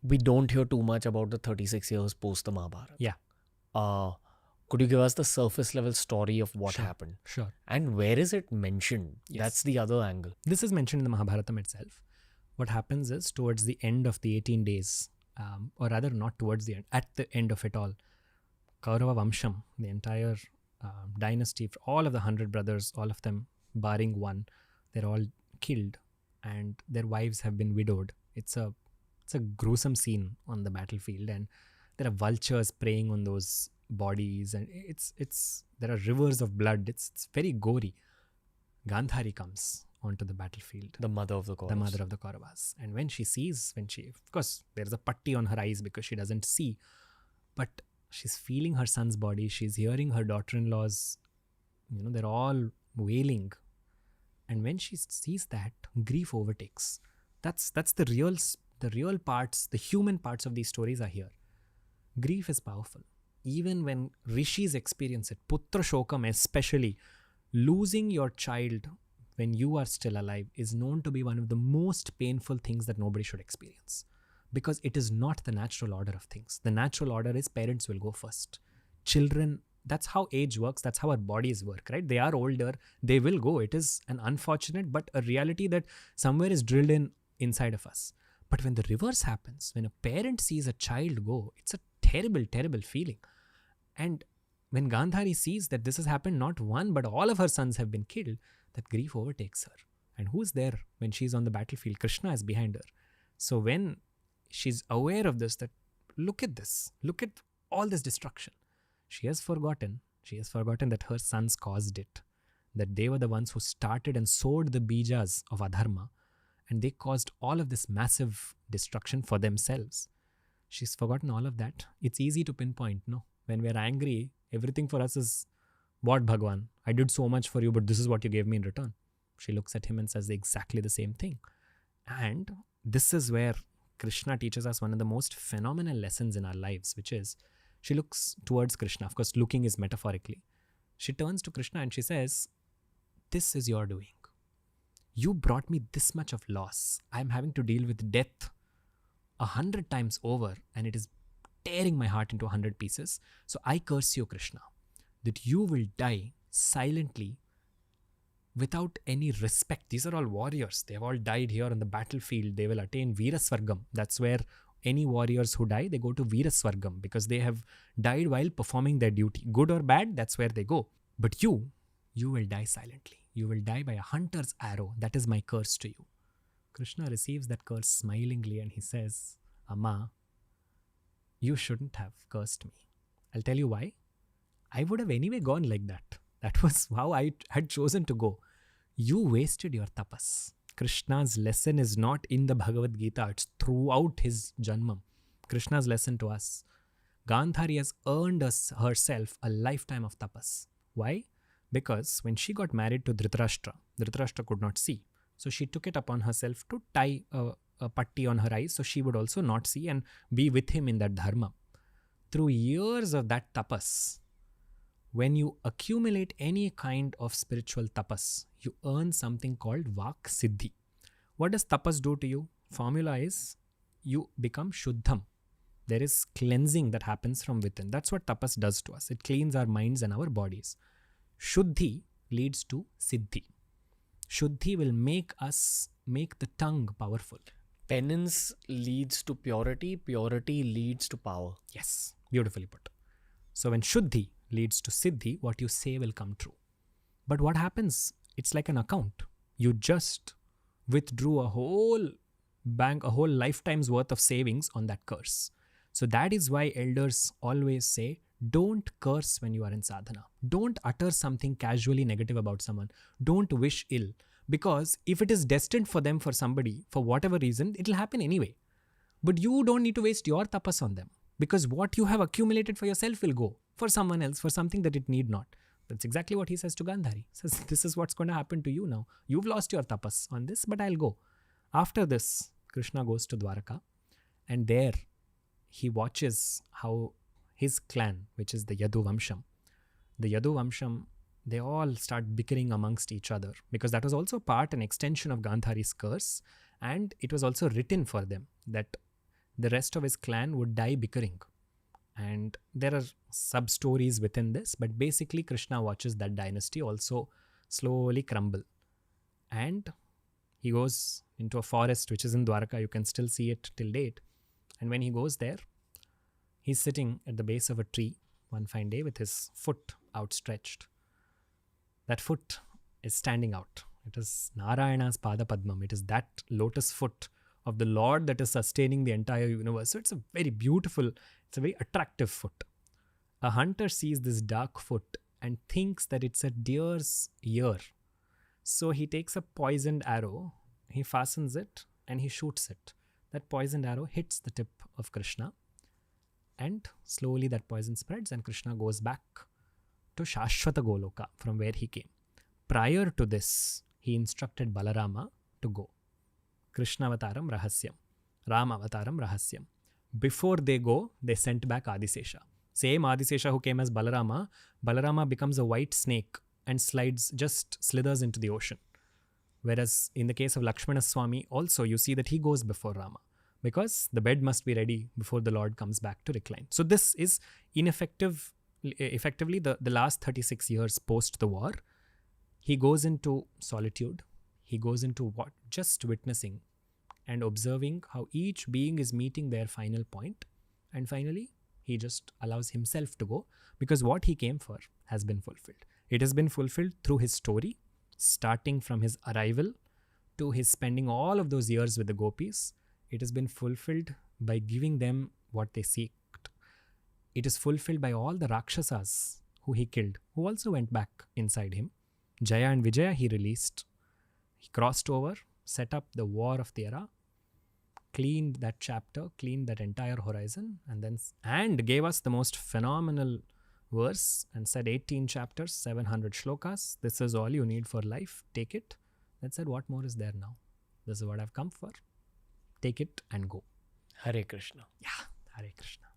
we don't hear too much about the 36 years post the Mahabharata. Yeah. Could you give us the surface level story of what happened? Sure. And where is it mentioned? Yes. That's the other angle. This is mentioned in the Mahabharata itself. What happens is towards the end of the 18 days, or rather not towards the end, at the end of it all, Kaurava Vamsham, the entire dynasty, all of the 100 brothers, all of them barring one, they're all killed and their wives have been widowed. It's a gruesome scene on the battlefield, and there are vultures preying on those bodies, and there are rivers of blood. It's very gory. Gandhari comes onto the battlefield. The mother of the Kauravas. The mother of the Kauravas. And when she, of course, there's a patti on her eyes because she doesn't see, but she's feeling her son's body. She's hearing her daughter-in-laws, they're all wailing. And when she sees that, grief overtakes. That's the real parts, the human parts of these stories are here. Grief is powerful. Even when rishis experience it, putra shokam especially, losing your child when you are still alive is known to be one of the most painful things that nobody should experience. Because it is not the natural order of things. The natural order is parents will go first. Children, that's how age works. That's how our bodies work, right? They are older. They will go. It is an unfortunate, but a reality that somewhere is drilled inside of us. But when the reverse happens, when a parent sees a child go, it's a terrible, terrible feeling. And when Gandhari sees that this has happened, not one, but all of her sons have been killed, that grief overtakes her. And who's there when she's on the battlefield? Krishna is behind her. So when she's aware of this, that look at this, look at all this destruction. She has forgotten that her sons caused it, that they were the ones who started and sowed the bijas of adharma, and they caused all of this massive destruction for themselves. She's forgotten all of that. It's easy to pinpoint, no? When we're angry, everything for us is, what Bhagwan? I did so much for you, but this is what you gave me in return. She looks at him and says exactly the same thing. And this is where Krishna teaches us one of the most phenomenal lessons in our lives, which is, she looks towards Krishna. Of course, looking is metaphorically. She turns to Krishna and she says, this is your doing. You brought me this much of loss. I'm having to deal with death 100 times over, and it is tearing my heart into 100 pieces. So I curse you, Krishna, that you will die silently without any respect. These are all warriors. They have all died here on the battlefield. They will attain Veeraswargam. That's where any warriors who die, they go to Veeraswargam because they have died while performing their duty. Good or bad, that's where they go. But you will die silently. You will die by a hunter's arrow. That is my curse to you. Krishna receives that curse smilingly and he says, Amma, you shouldn't have cursed me. I'll tell you why. I would have anyway gone like that. That was how I had chosen to go. You wasted your tapas. Krishna's lesson is not in the Bhagavad Gita. It's throughout his Janmam. Krishna's lesson to us. Gandhari has earned herself a lifetime of tapas. Why? Because when she got married to Dhritarashtra could not see. So she took it upon herself to tie a patti on her eyes so she would also not see and be with him in that dharma. Through years of that tapas, when you accumulate any kind of spiritual tapas, you earn something called Vak Siddhi. What does tapas do to you? Formula is you become Shuddham. There is cleansing that happens from within. That's what tapas does to us. It cleans our minds and our bodies. Shuddhi leads to Siddhi. Shuddhi will make the tongue powerful. Penance leads to purity. Purity leads to power. Yes, beautifully put. So when Shuddhi leads to Siddhi, what you say will come true. But what happens? It's like an account. You just withdrew a whole lifetime's worth of savings on that curse. So that is why elders always say, don't curse when you are in sadhana. Don't utter something casually negative about someone. Don't wish ill. Because if it is destined for them, for somebody, for whatever reason, it will happen anyway. But you don't need to waste your tapas on them. Because what you have accumulated for yourself will go for someone else, for something that it need not. That's exactly what he says to Gandhari. He says, this is what's going to happen to you now. You've lost your tapas on this, but I'll go. After this, Krishna goes to Dwaraka, and there he watches how his clan, which is the Yadu Vamsham, they all start bickering amongst each other because that was also part and extension of Gandhari's curse, and it was also written for them that the rest of his clan would die bickering. And there are sub-stories within this, but basically Krishna watches that dynasty also slowly crumble. And he goes into a forest which is in Dwarka. You can still see it till date. And when he goes there, he's sitting at the base of a tree one fine day with his foot outstretched. That foot is standing out. It is Narayana's Pada Padmam. It is that lotus foot of the Lord that is sustaining the entire universe. So it's a very beautiful, it's a very attractive foot. A hunter sees this dark foot and thinks that it's a deer's ear. So he takes a poisoned arrow, he fastens it and he shoots it. That poisoned arrow hits the tip of Krishna, and slowly that poison spreads and Krishna goes back to Shashwata Goloka from where he came. Prior to this, he instructed Balarama to go. Krishna Avataram Rahasyam, Rama Avataram Rahasyam. Before they go, they sent back Adisesha. Same Adisesha who came as Balarama, Balarama becomes a white snake and slithers into the ocean. Whereas in the case of Lakshmana Swami, also you see that he goes before Rama, because the bed must be ready before the Lord comes back to recline. So this is effectively the last 36 years post the war. He goes into solitude. He goes into what? Just witnessing and observing how each being is meeting their final point. And finally, he just allows himself to go, because what he came for has been fulfilled. It has been fulfilled through his story, starting from his arrival to his spending all of those years with the gopis. It has been fulfilled by giving them what they seeked. It is fulfilled by all the Rakshasas who he killed, who also went back inside him. Jaya and Vijaya he released. He crossed over, set up the war of the era, cleaned that chapter, cleaned that entire horizon, and gave us the most phenomenal verse and said 18 chapters, 700 shlokas. This is all you need for life. Take it. That said, what more is there now? This is what I've come for. Take it and go. Hare Krishna. Yeah, Hare Krishna.